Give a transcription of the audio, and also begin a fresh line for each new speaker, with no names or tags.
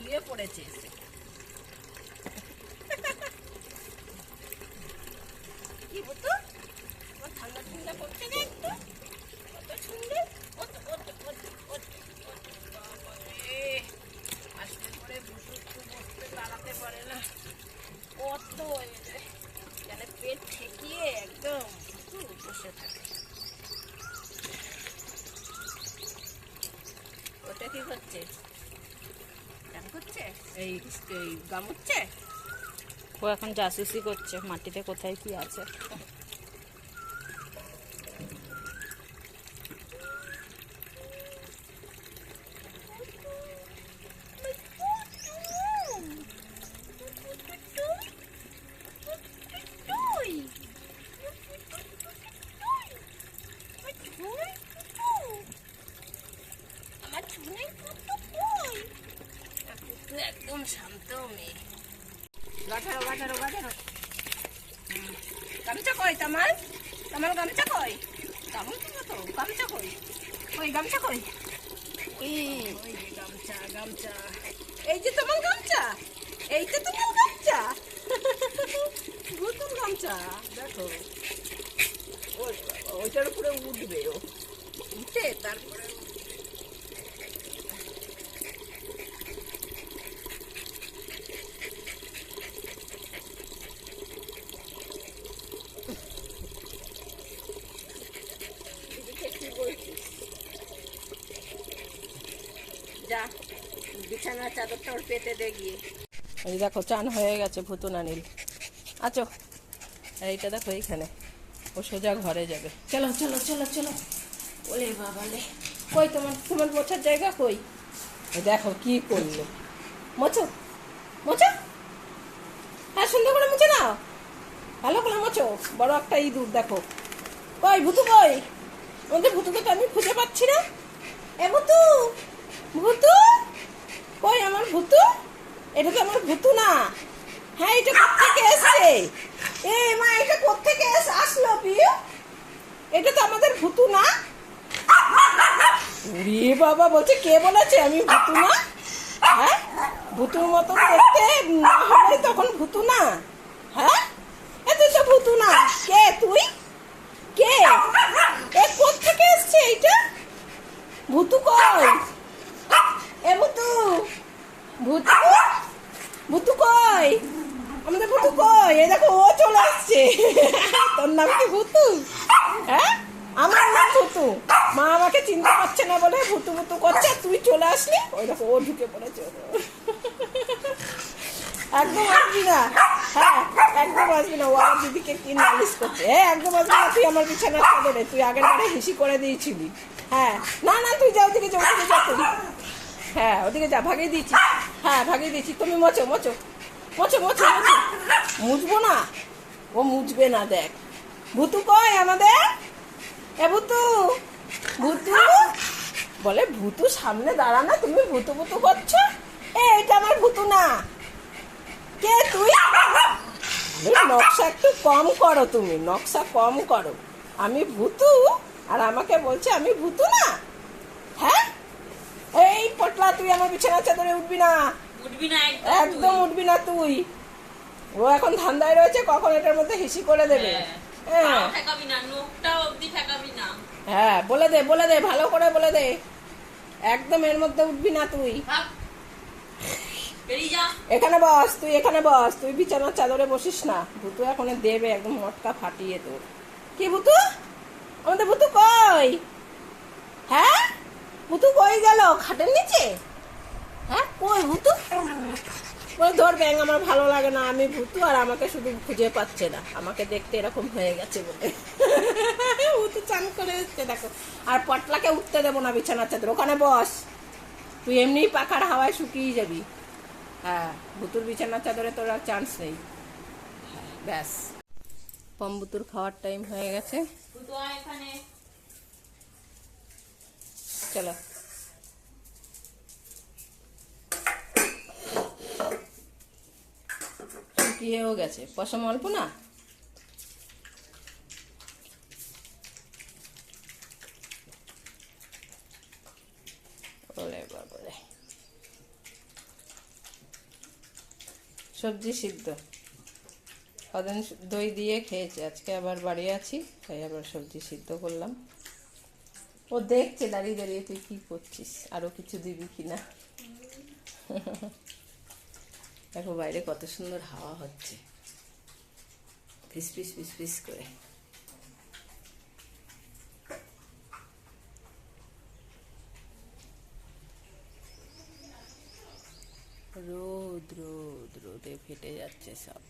শুয়ে পড়েছে। কি বুতু, আমার ঠান্ডা ঠান্ডা করছে না একটু? কত সুন্দর, আসলে পরে বুতু একটু বসতে দাঁড়াতে পারে না, কত যেন পেট ঠেকিয়ে একদম বসে থাকে। ওটা কি করছে? গান করছে, এই গামুচ্ছে।
ও এখন জাসুসি করছে মাটিতে কোথায় কি আছে।
একদম শান্ত মেয়ে। গাঠারো গাঠারো গাঠারো। গামছা কই তামার? তামার গামছা কই? গামছা তো গামছা কই? কই গামছা কই? ওই যে গামছা গামছা, এই যে তোমার গামছা, এই যে তোমার গামছা, নতুন গামছা। দেখো ওইটার উপরে উঠবে, ও উঠে তারপরে যা বিছানার চাদরটা ওর পেতে দে গিয়ে। এই দেখো চান হয়ে গেছে ভুতু নানির। আচ্ছা এইটা দেখো এইখানে, ও সোজা ঘরে যাবে। চলো চলো চলো চলো। ওলে বাবালে, কই তোমার তোমার মোছার জায়গা কই? দেখো কি করলো, মোছো মোছো। হ্যাঁ সুন্দর করে মুছে নাও, ভালো করে মোছো। বড় একটা ইঁদুর দেখো। কই ভুতু কই? আমাদের ভুতুকে তো আমি খুঁজে পাচ্ছি না। এ ভুতু, ভুতু কই আমার ভুতু? এটা তো আমার ভুতু না। হ্যাঁ এটা কোত্থেকে এসছে? এ মা এটা কোত্থেকে আসলো পিউ? এটা তো আমাদের ভুতু না। ওরে বাবা, বলছে কে বলেছে আমি ভুতু না? হ্যাঁ ভুতুর মতো দেখতে না হলে তখন ভুতু না? হ্যাঁ এত তো ভুতু না। কে তুই? কে এ কোত্থেকে এসছে এইটা? ভুতু কই? এ ভুতু, ভুতু ভুতু কই? আমাদের ভুতু কই? এই দেখো ও চলে আসছে। তোর নাম কি ভুতু? হ্যাঁ আমার নাম ভুতু। মা আমাকে চিনতে পারছে না বলে ভুতু ভুতু করছে, তুই চলে আসলি। ওই দেখো ও ঢুকে পড়েছে। একদম আসবি না, হ্যাঁ একদম আসবি না। ও আমার দিদিকে কি নালিশ করছে। হ্যাঁ একদম আসবি না, তুই আমার বিছানার চাদরে, তুই আগের বারে হিসি করে দিয়েছিলি। হ্যাঁ না না তুই যা, ওদিকে যা, ওদিকে যা তুই। হ্যাঁ ওদিকে যা, ভাগিয়ে দিয়েছি। হ্যাঁ ভাগিয়ে দিয়েছি, তুমি মোছো মোছো মোছো মোছো মোছো। মুছবো না, ও মুছবে না। দেখ ভুতু কই আমাদের? এ ভুতু, ভুতু বলে ভুতু সামনে দাঁড়া না, তুমি ভুতু ভুতু করছো। এটা আমার ভুতু না। কে তুই? নকশা একটু কম করো, তুমি নকশা কম করো। আমি ভুতু আর আমাকে বলছে আমি ভুতু না? হ্যাঁ এই পটলা, তুই আমার বিছানার চাদরে উঠবি না,
উঠবি না
একদম উঠবি না তুই। ও এখন ধান্দায় রয়েছে কখন এটার মধ্যে হিসি করে দেবে। হ্যাঁ হ্যাঁ বলে দে বলে দে, ভালো করে বলে দে, একদম এর মধ্যে উঠবি না তুই। এখানে বস, তুই এখানে বস, তুই বিছানার চাদরে বসিস না। ভুতু এখন দেবে একদম মটকা ফাটিয়ে তোর। কি ভুতু? আমাদের ভুতু কই? হ্যাঁ ভুতু কই গেল? খাটের নিচে? হ্যাঁ কই ভুতু? বলে ধর ব্যাং, আমার ভালো লাগে না, আমি ভুতু আর আমাকে শুধু খুঁজে পাচ্ছে না, আমাকে দেখতে এরকম হয়ে গেছে বলে। ভুতু চান করে এসছে দেখো। আর পটলাকে উঠতে দেবো না বিছানার চাদর, ওখানে বস, তুই এমনি পাখার হাওয়ায় শুকিয়ে যাবি। হ্যাঁ ভুতুর বিছানার চাদরে তোর আর চান্স নেই। ব্যাস পম্বুতুর খাওয়ার টাইম হয়ে গেছে। চলো শুকিয়েও গেছে, পশম অল্প না। ওরে বাবারে, সবজি সিদ্ধ। কদিন দই দিয়ে খেয়েছে, আজকে আবার বাড়ি আছি তাই আবার সবজি সিদ্ধ করলাম। ও দেখছে দাঁড়িয়ে দাঁড়িয়ে তুই কি করছিস, আরো কিছু দিবি কিনা। দেখো বাইরে কত সুন্দর হাওয়া হচ্ছে, ফিস ফিস ফিস ফিস করে। রোদ রোদ রোদে ফেটে যাচ্ছে সব।